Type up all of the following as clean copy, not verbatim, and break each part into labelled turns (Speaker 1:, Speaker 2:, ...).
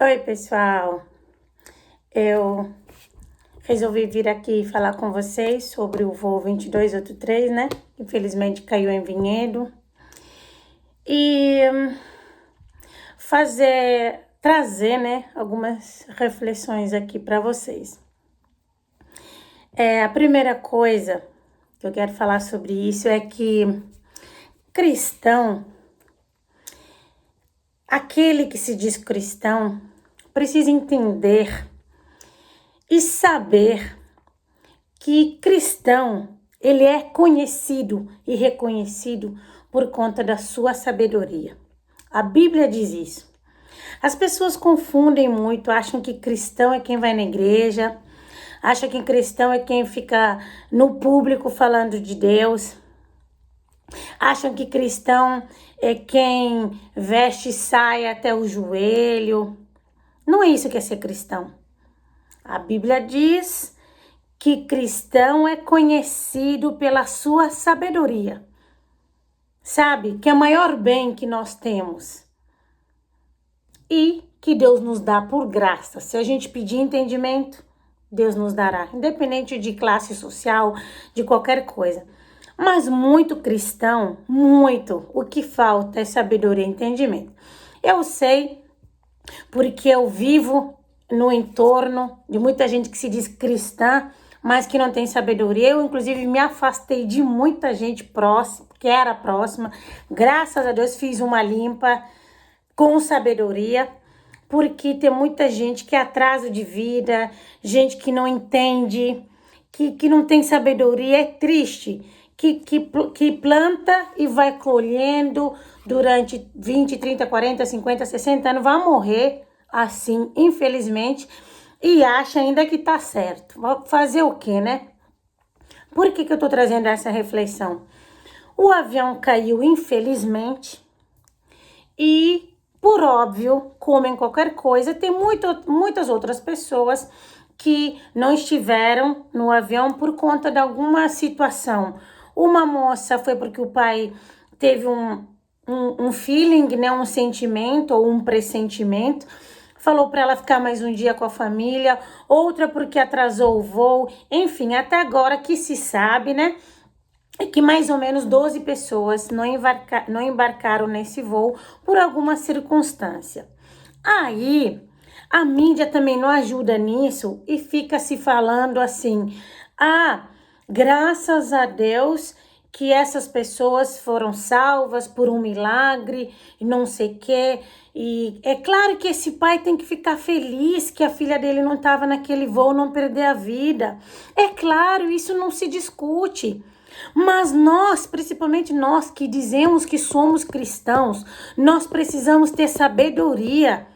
Speaker 1: Oi, pessoal. Eu resolvi vir aqui falar com vocês sobre o voo 2283, né? Infelizmente caiu em Vinhedo. E trazer, né, algumas reflexões aqui para vocês. A primeira coisa que eu quero falar sobre isso é que cristão, aquele que se diz cristão, precisa entender e saber que cristão, ele é conhecido e reconhecido por conta da sua sabedoria. A Bíblia diz isso. As pessoas confundem muito, acham que cristão é quem vai na igreja, acham que cristão é quem fica no público falando de Deus, acham que cristão é quem veste saia até o joelho. Não é isso que é ser cristão. A Bíblia diz que cristão é conhecido pela sua sabedoria. Sabe? Que é o maior bem que nós temos. E que Deus nos dá por graça. Se a gente pedir entendimento, Deus nos dará. Independente de classe social, de qualquer coisa. Mas muito cristão, muito, o que falta é sabedoria e entendimento. Eu sei, porque eu vivo no entorno de muita gente que se diz cristã, mas que não tem sabedoria. Eu, inclusive, me afastei de muita gente próxima, que era próxima. Graças a Deus, fiz uma limpa com sabedoria, porque tem muita gente que é atraso de vida, gente que não entende, que não tem sabedoria, é triste. Que planta e vai colhendo durante 20, 30, 40, 50, 60 anos, vai morrer assim, infelizmente, e acha ainda que tá certo. Vou fazer o quê, né? Por que eu tô trazendo essa reflexão? O avião caiu, infelizmente, e, por óbvio, como em qualquer coisa, tem muitas outras pessoas que não estiveram no avião por conta de alguma situação. Uma moça foi porque o pai teve um feeling, né, um sentimento ou um pressentimento, falou para ela ficar mais um dia com a família, outra porque atrasou o voo, enfim, até agora que se sabe, né, é que mais ou menos 12 pessoas não embarcaram nesse voo por alguma circunstância. Aí, a mídia também não ajuda nisso e fica se falando assim, graças a Deus que essas pessoas foram salvas por um milagre e não sei o quê. E é claro que esse pai tem que ficar feliz que a filha dele não estava naquele voo, não perder a vida. É claro, isso não se discute. Mas nós, principalmente nós que dizemos que somos cristãos, nós precisamos ter sabedoria.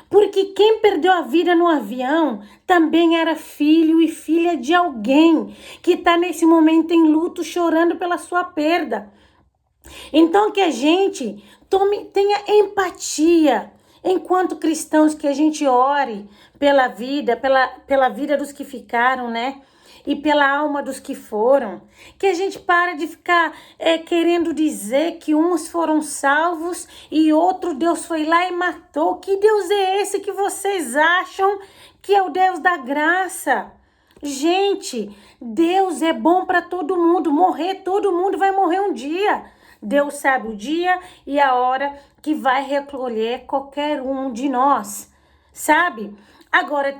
Speaker 1: Porque quem perdeu a vida no avião também era filho e filha de alguém que está nesse momento em luto, chorando pela sua perda. Então que a gente tenha empatia enquanto cristãos, que a gente ore pela vida, pela vida dos que ficaram, né? E pela alma dos que foram, que a gente para de ficar querendo dizer que uns foram salvos e outro Deus foi lá e matou. Que Deus é esse que vocês acham que é o Deus da graça? Gente, Deus é bom para todo mundo, todo mundo vai morrer um dia. Deus sabe o dia e a hora que vai recolher qualquer um de nós, sabe? Agora,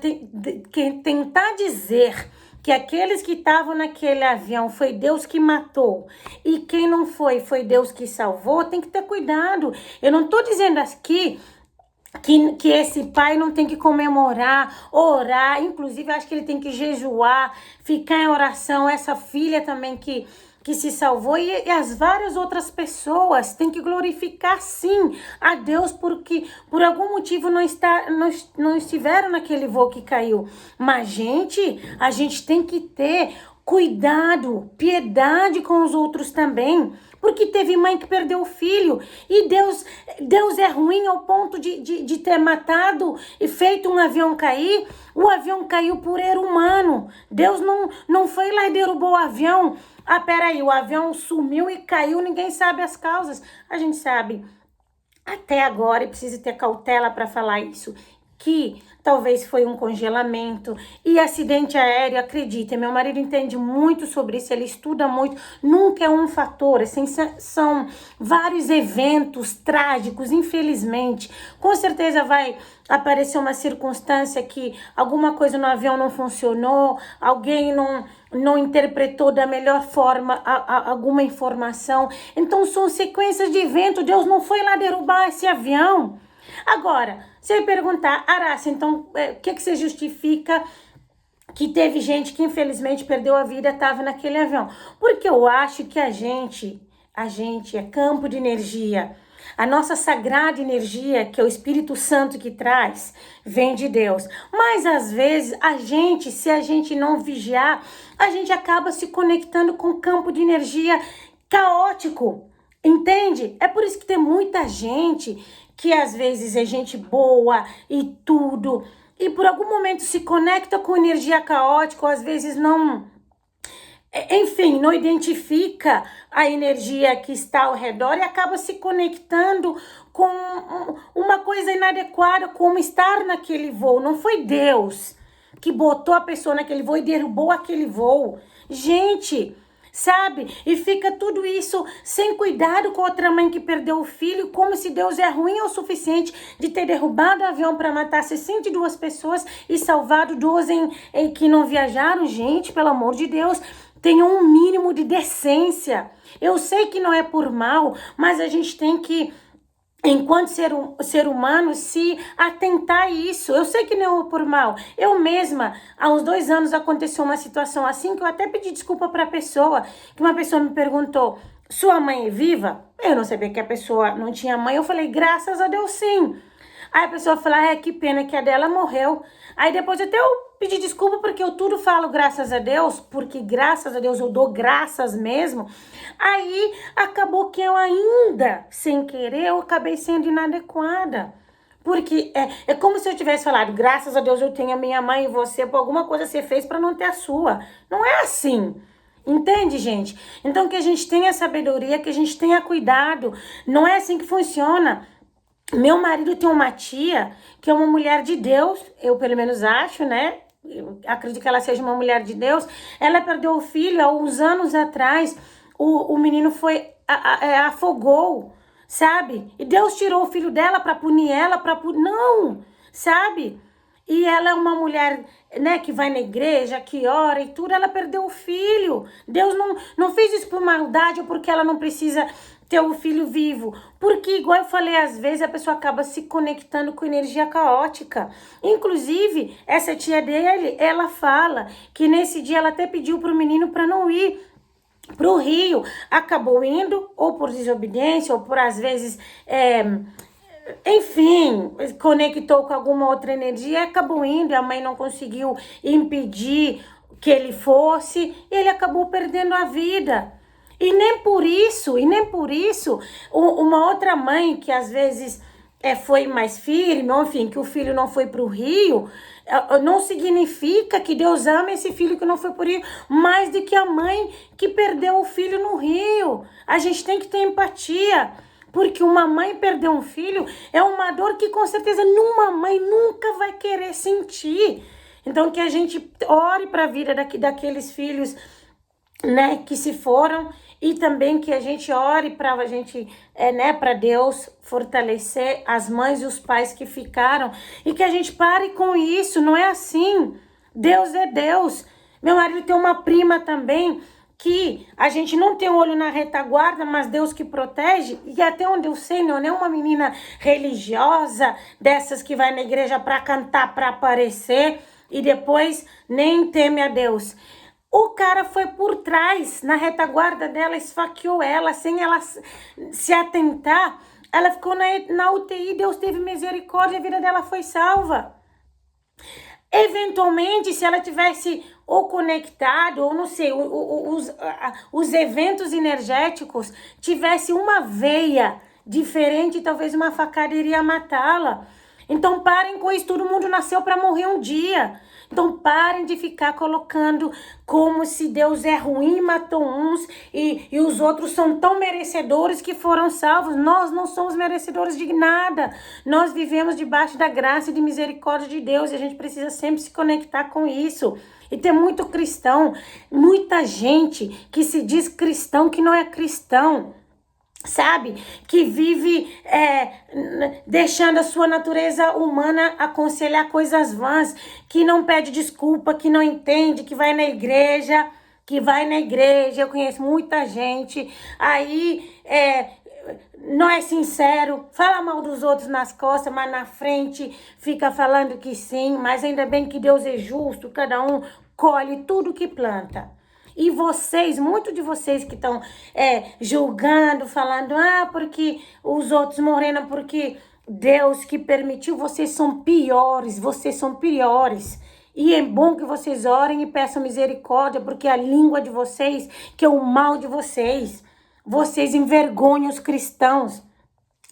Speaker 1: tentar dizer que aqueles que estavam naquele avião foi Deus que matou e quem não foi Deus que salvou, tem que ter cuidado. Eu não estou dizendo aqui que esse pai não tem que comemorar, orar, inclusive acho que ele tem que jejuar, ficar em oração, essa filha também que se salvou e as várias outras pessoas têm que glorificar sim a Deus porque por algum motivo não estiveram naquele voo que caiu. Mas a gente tem que ter cuidado, piedade com os outros também. Porque teve mãe que perdeu o filho e Deus é ruim ao ponto de ter matado e feito um avião cair. O avião caiu por erro humano. Deus não foi lá e derrubou o avião. Peraí, o avião sumiu e caiu, ninguém sabe as causas. A gente sabe até agora, e precisa ter cautela para falar isso, que talvez foi um congelamento e acidente aéreo, acredite, meu marido entende muito sobre isso, ele estuda muito, nunca é um fator, assim, são vários eventos trágicos, infelizmente. Com certeza vai aparecer uma circunstância que alguma coisa no avião não funcionou, alguém não interpretou da melhor forma alguma informação. Então são sequências de eventos, Deus não foi lá derrubar esse avião. Agora, você vai perguntar, Araça, então o que você justifica que teve gente que infelizmente perdeu a vida, estava naquele avião? Porque eu acho que a gente é campo de energia. A nossa sagrada energia, que é o Espírito Santo que traz, vem de Deus. Mas às vezes se a gente não vigiar, a gente acaba se conectando com um campo de energia caótico. Entende? É por isso que tem muita gente que às vezes é gente boa e tudo, e por algum momento se conecta com energia caótica, ou às vezes não, enfim, não identifica a energia que está ao redor e acaba se conectando com uma coisa inadequada, como estar naquele voo. Não foi Deus que botou a pessoa naquele voo e derrubou aquele voo. Gente, sabe? E fica tudo isso sem cuidado com outra mãe que perdeu o filho, como se Deus é ruim o suficiente de ter derrubado o avião para matar 62 pessoas e salvado 12 em que não viajaram. Gente, pelo amor de Deus, tenha um mínimo de decência. Eu sei que não é por mal, mas a gente tem que, enquanto ser humano, se atentar a isso. Eu sei que não é por mal. Eu mesma, há uns 2 anos, aconteceu uma situação assim, que eu até pedi desculpa para a pessoa, que uma pessoa me perguntou, sua mãe é viva? Eu não sabia que a pessoa não tinha mãe. Eu falei, graças a Deus, sim. Aí a pessoa falou, que pena que a dela morreu. Aí depois até eu pedi desculpa, porque eu tudo falo graças a Deus, porque graças a Deus eu dou graças mesmo. Aí acabou que eu ainda, sem querer, eu acabei sendo inadequada. Porque é como se eu tivesse falado, graças a Deus eu tenho a minha mãe e você, por alguma coisa você fez para não ter a sua. Não é assim. Entende, gente? Então que a gente tenha sabedoria, que a gente tenha cuidado. Não é assim que funciona. Meu marido tem uma tia que é uma mulher de Deus, eu pelo menos acho, né? Eu acredito que ela seja uma mulher de Deus. Ela perdeu o filho há uns anos atrás. O menino afogou, sabe? E Deus tirou o filho dela para punir ela, não, sabe? E ela é uma mulher, né, que vai na igreja, que ora e tudo. Ela perdeu o filho. Deus não fez isso por maldade ou porque ela não precisa ter o filho vivo. Porque, igual eu falei, às vezes a pessoa acaba se conectando com energia caótica. Inclusive, essa tia dele, ela fala que nesse dia ela até pediu pro menino para não ir pro Rio. Acabou indo, ou por desobediência, ou por, às vezes, enfim, conectou com alguma outra energia e acabou indo, e a mãe não conseguiu impedir que ele fosse, e ele acabou perdendo a vida. E nem por isso, uma outra mãe que às vezes foi mais firme, ou enfim, que o filho não foi para o Rio, não significa que Deus ama esse filho que não foi para o Rio mais do que a mãe que perdeu o filho no Rio. A gente tem que ter empatia. Porque uma mãe perder um filho é uma dor que com certeza nenhuma mãe nunca vai querer sentir. Então que a gente ore para a vida daqueles filhos, né, que se foram, e também que a gente ore para a gente, para Deus fortalecer as mães e os pais que ficaram, e que a gente pare com isso. Não é assim. Deus é Deus. Meu marido tem uma prima também que a gente não tem olho na retaguarda, mas Deus que protege, e até onde eu sei, não é uma menina religiosa, dessas que vai na igreja para cantar, para aparecer, e depois nem teme a Deus. O cara foi por trás, na retaguarda dela, esfaqueou ela, sem ela se atentar, ela ficou na UTI, Deus teve misericórdia, a vida dela foi salva. Eventualmente, se ela tivesse ou conectado, ou não sei, os eventos energéticos, tivesse uma veia diferente, talvez uma facada iria matá-la. Então parem com isso, todo mundo nasceu para morrer um dia. Então parem de ficar colocando como se Deus é ruim, matou uns e os outros são tão merecedores que foram salvos. Nós não somos merecedores de nada. Nós vivemos debaixo da graça e de misericórdia de Deus e a gente precisa sempre se conectar com isso. E tem muito cristão, muita gente que se diz cristão que não é cristão. Sabe, que vive deixando a sua natureza humana aconselhar coisas vãs, que não pede desculpa, que não entende, que vai na igreja, eu conheço muita gente, aí não é sincero, fala mal dos outros nas costas, mas na frente fica falando que sim, mas ainda bem que Deus é justo, cada um colhe tudo que planta. E vocês, muitos de vocês que estão julgando, falando, porque os outros morreram, porque Deus que permitiu, vocês são piores. E é bom que vocês orem e peçam misericórdia, porque a língua de vocês, que é o mal de vocês, vocês envergonham os cristãos,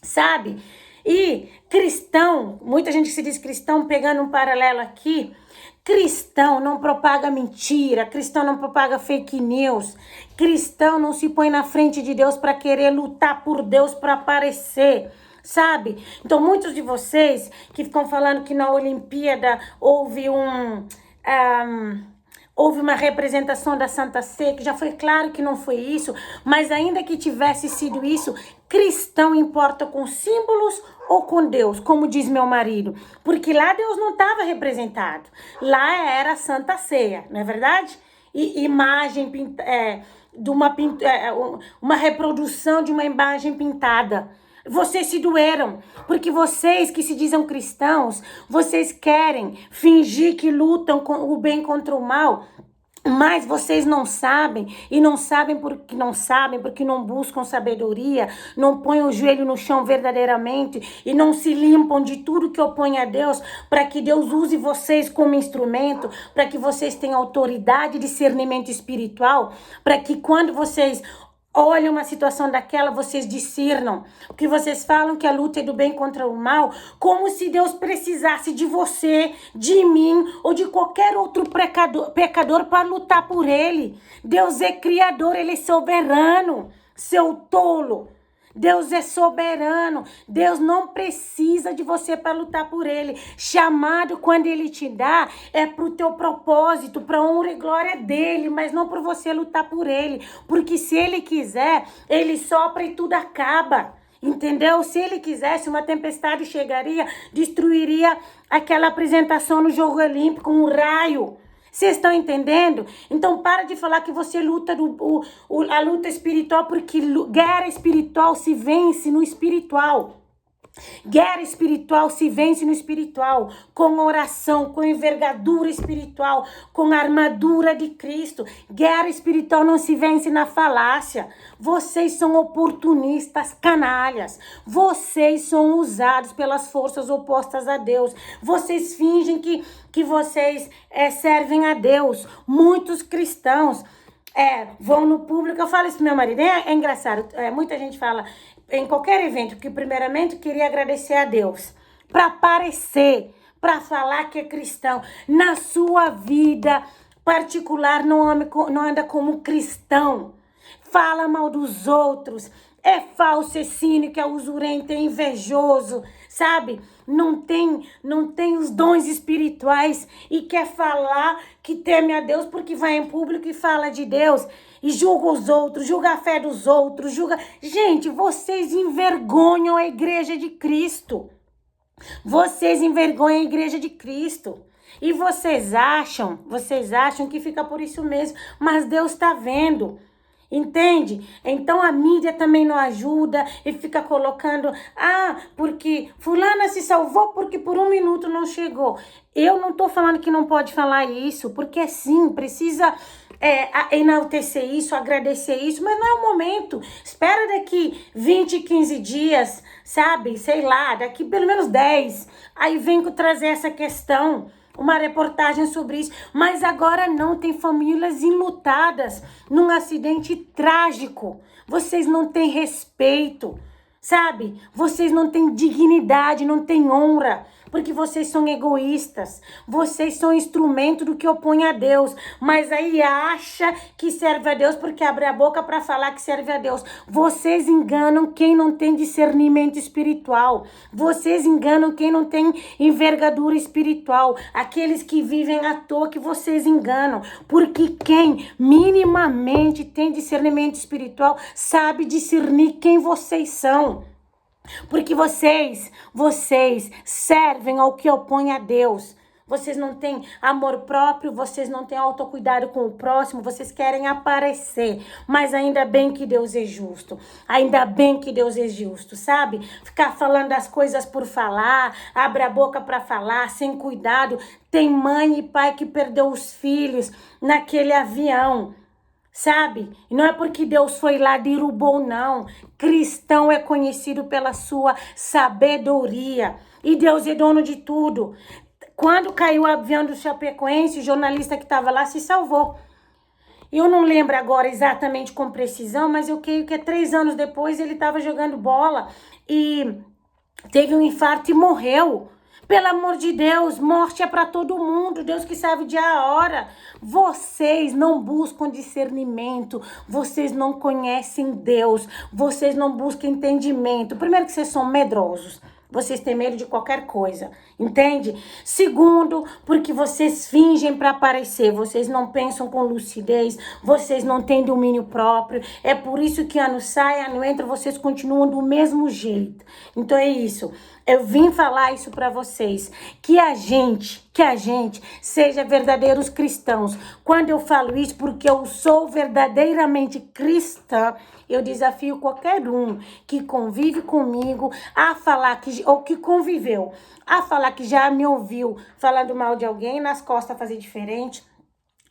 Speaker 1: sabe? E cristão, muita gente que se diz cristão, pegando um paralelo aqui, cristão não propaga mentira, cristão não propaga fake news, cristão não se põe na frente de Deus para querer lutar por Deus para aparecer, sabe? Então muitos de vocês que ficam falando que na Olimpíada houve uma representação da Santa Sé, que já foi claro que não foi isso, mas ainda que tivesse sido isso, cristão importa com símbolos ou com Deus, como diz meu marido, porque lá Deus não estava representado, lá era a Santa Ceia, não é verdade? E imagem de uma reprodução de uma imagem pintada. Vocês se doeram, porque vocês que se dizem cristãos, vocês querem fingir que lutam com o bem contra o mal, mas vocês não sabem, e não sabem porque não buscam sabedoria, não põem o joelho no chão verdadeiramente e não se limpam de tudo que opõe a Deus, para que Deus use vocês como instrumento, para que vocês tenham autoridade e discernimento espiritual, para que quando vocês olha uma situação daquela, vocês discernam, porque vocês falam que a luta é do bem contra o mal, como se Deus precisasse de você, de mim ou de qualquer outro pecador para lutar por ele. Deus é criador, ele é soberano, seu tolo. Deus é soberano, Deus não precisa de você para lutar por ele. Chamado, quando ele te dá, é para o teu propósito, para honra e glória dele, mas não por você lutar por ele, porque se ele quiser, ele sopra e tudo acaba. Entendeu? Se ele quisesse, uma tempestade chegaria, destruiria aquela apresentação no jogo olímpico, um raio. Vocês estão entendendo? Então para de falar que você luta a luta espiritual, porque guerra espiritual se vence no espiritual. Guerra espiritual se vence no espiritual, com oração, com envergadura espiritual, com a armadura de Cristo. Guerra espiritual não se vence na falácia. Vocês são oportunistas, canalhas. Vocês são usados pelas forças opostas a Deus. Vocês fingem que vocês servem a Deus. Muitos cristãos vão no público. Eu falo isso pro meu marido, é engraçado. Muita gente fala em qualquer evento que primeiramente queria agradecer a Deus, para aparecer, para falar que é cristão. Na sua vida particular não anda como cristão, fala mal dos outros, é falso, é cínico, é usurento, é invejoso, sabe? Não tem os dons espirituais e quer falar que teme a Deus porque vai em público e fala de Deus e julga os outros, julga a fé dos outros, julga... Gente, vocês envergonham a igreja de Cristo. Vocês envergonham a igreja de Cristo. E vocês acham que fica por isso mesmo, mas Deus está vendo. Entende? Então a mídia também não ajuda e fica colocando, porque fulana se salvou porque por um minuto não chegou. Eu não tô falando que não pode falar isso, porque sim, precisa enaltecer isso, agradecer isso, mas não é o momento. Espera daqui 20, 15 dias, sabe? Sei lá, daqui pelo menos 10. Aí vem trazer essa questão, uma reportagem sobre isso, mas agora não, tem famílias enlutadas num acidente trágico. Vocês não têm respeito, sabe? Vocês não têm dignidade, não têm honra. porque vocês são egoístas, vocês são instrumento do que opõe a Deus, mas aí acha que serve a Deus porque abre a boca para falar que serve a Deus. Vocês enganam quem não tem discernimento espiritual, vocês enganam quem não tem envergadura espiritual, aqueles que vivem à toa que vocês enganam, porque quem minimamente tem discernimento espiritual sabe discernir quem vocês são. Porque vocês servem ao que opõe a Deus. Vocês não têm amor próprio, vocês não têm autocuidado com o próximo, vocês querem aparecer. Mas ainda bem que Deus é justo. Ainda bem que Deus é justo, sabe? Ficar falando as coisas por falar, abre a boca para falar, sem cuidado. Tem mãe e pai que perdeu os filhos naquele avião. Sabe? E não é porque Deus foi lá e derrubou, não. Cristão é conhecido pela sua sabedoria. E Deus é dono de tudo. Quando caiu o avião do Chapecoense, o jornalista que estava lá se salvou. Eu não lembro agora exatamente com precisão, mas eu creio que 3 anos depois ele estava jogando bola e teve um infarto e morreu. Pelo amor de Deus, morte é para todo mundo, Deus que sabe o dia e a hora. Vocês não buscam discernimento, vocês não conhecem Deus, vocês não buscam entendimento. Primeiro que vocês são medrosos. Vocês têm medo de qualquer coisa, entende? Segundo, porque vocês fingem para aparecer, vocês não pensam com lucidez, vocês não têm domínio próprio. É por isso que ano sai, ano entra, vocês continuam do mesmo jeito. Então é isso. Eu vim falar isso para vocês, que a gente seja verdadeiros cristãos. Quando eu falo isso, porque eu sou verdadeiramente cristã, eu desafio qualquer um que convive comigo a falar ou que conviveu, a falar que já me ouviu falando mal de alguém, nas costas fazer diferente.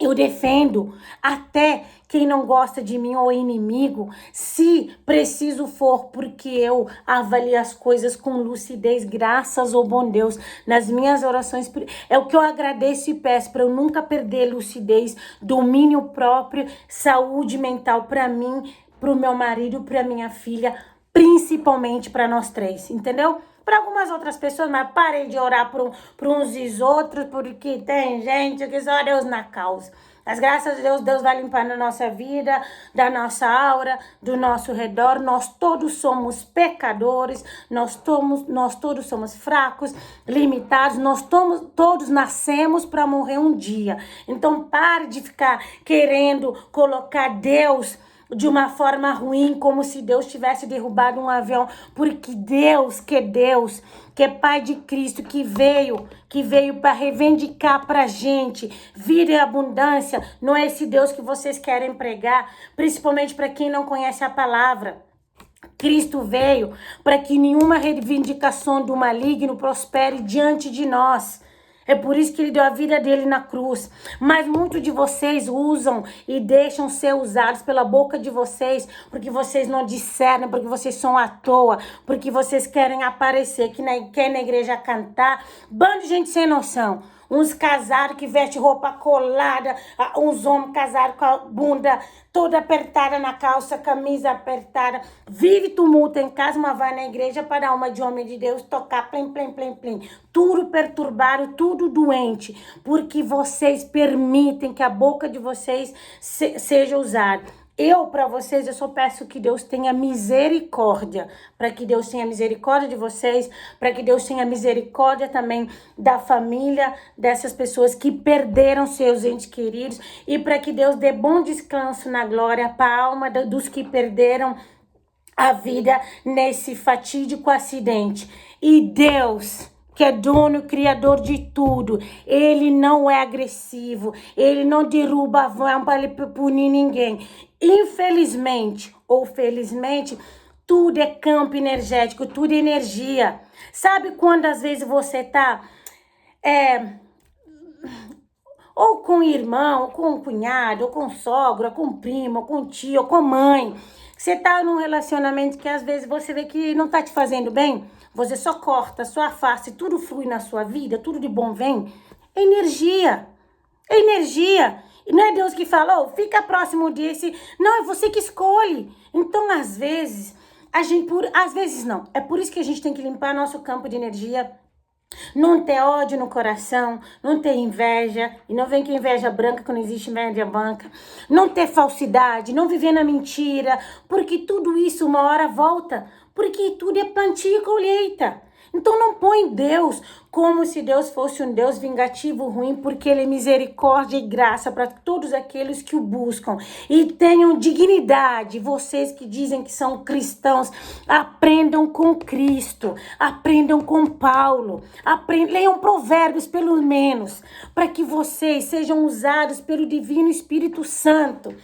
Speaker 1: Eu defendo até quem não gosta de mim ou é inimigo, se preciso for, porque eu avalio as coisas com lucidez, graças ao bom Deus. Nas minhas orações, é o que eu agradeço e peço, para eu nunca perder lucidez, domínio próprio, saúde mental para mim, para o meu marido, para minha filha, principalmente para nós 3, entendeu? Para algumas outras pessoas, mas parei de orar por uns e outros, porque tem gente que só Deus na causa. Mas graças a Deus, Deus vai limpando a nossa vida, da nossa aura, do nosso redor. Nós todos somos pecadores, nós todos somos fracos, limitados, todos nascemos para morrer um dia. Então pare de ficar querendo colocar Deus de uma forma ruim, como se Deus tivesse derrubado um avião, porque Deus, que é Pai de Cristo, que veio para reivindicar pra gente vida e abundância, não é esse Deus que vocês querem pregar, principalmente para quem não conhece a palavra. Cristo veio para que nenhuma reivindicação do maligno prospere diante de nós. É por isso que ele deu a vida dele na cruz. Mas muitos de vocês usam e deixam ser usados pela boca de vocês, porque vocês não discernem, porque vocês são à toa, porque vocês querem aparecer, quer na igreja cantar. Bando de gente sem noção. Uns casados que vestem roupa colada, uns homens casados com a bunda toda apertada na calça, camisa apertada. Vive tumulto em casa, mas vai na igreja para uma de homem de Deus tocar plim, plim, plim, plim. Tudo perturbado, tudo doente, porque vocês permitem que a boca de vocês seja usada. Para vocês, eu só peço que Deus tenha misericórdia, para que Deus tenha misericórdia de vocês, para que Deus tenha misericórdia também da família dessas pessoas que perderam seus entes queridos, e para que Deus dê bom descanso na glória para a alma dos que perderam a vida nesse fatídico acidente. E Deus, que é dono, criador de tudo, ele não é agressivo, ele não derruba avião para punir ninguém. Infelizmente ou felizmente, tudo é campo energético, tudo é energia. Sabe quando às vezes você tá ou com irmão, ou com um cunhado, ou com sogra, ou com primo, ou com tio, ou com mãe, você tá num relacionamento que às vezes você vê que não tá te fazendo bem, você só corta, só afasta e tudo flui na sua vida, tudo de bom vem. É energia. É energia. E não é Deus que falou, fica próximo desse. Não, é você que escolhe. Então, às vezes, às vezes não. É por isso que a gente tem que limpar nosso campo de energia. Não ter ódio no coração, não ter inveja, e não vem com inveja branca, que não existe inveja branca, não ter falsidade, não viver na mentira, porque tudo isso uma hora volta, porque tudo é plantio e colheita. Então não põe Deus como se Deus fosse um Deus vingativo ruim, porque Ele é misericórdia e graça para todos aqueles que o buscam. E tenham dignidade, vocês que dizem que são cristãos, aprendam com Cristo, aprendam com Paulo, leiam provérbios pelo menos, para que vocês sejam usados pelo Divino Espírito Santo.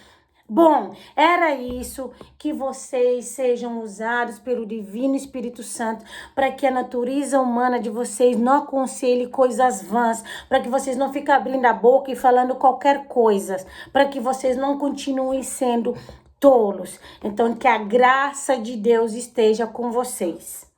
Speaker 1: Bom, era isso, que vocês sejam usados pelo Divino Espírito Santo, para que a natureza humana de vocês não aconselhe coisas vãs, para que vocês não fiquem abrindo a boca e falando qualquer coisa, para que vocês não continuem sendo tolos. Então, que a graça de Deus esteja com vocês.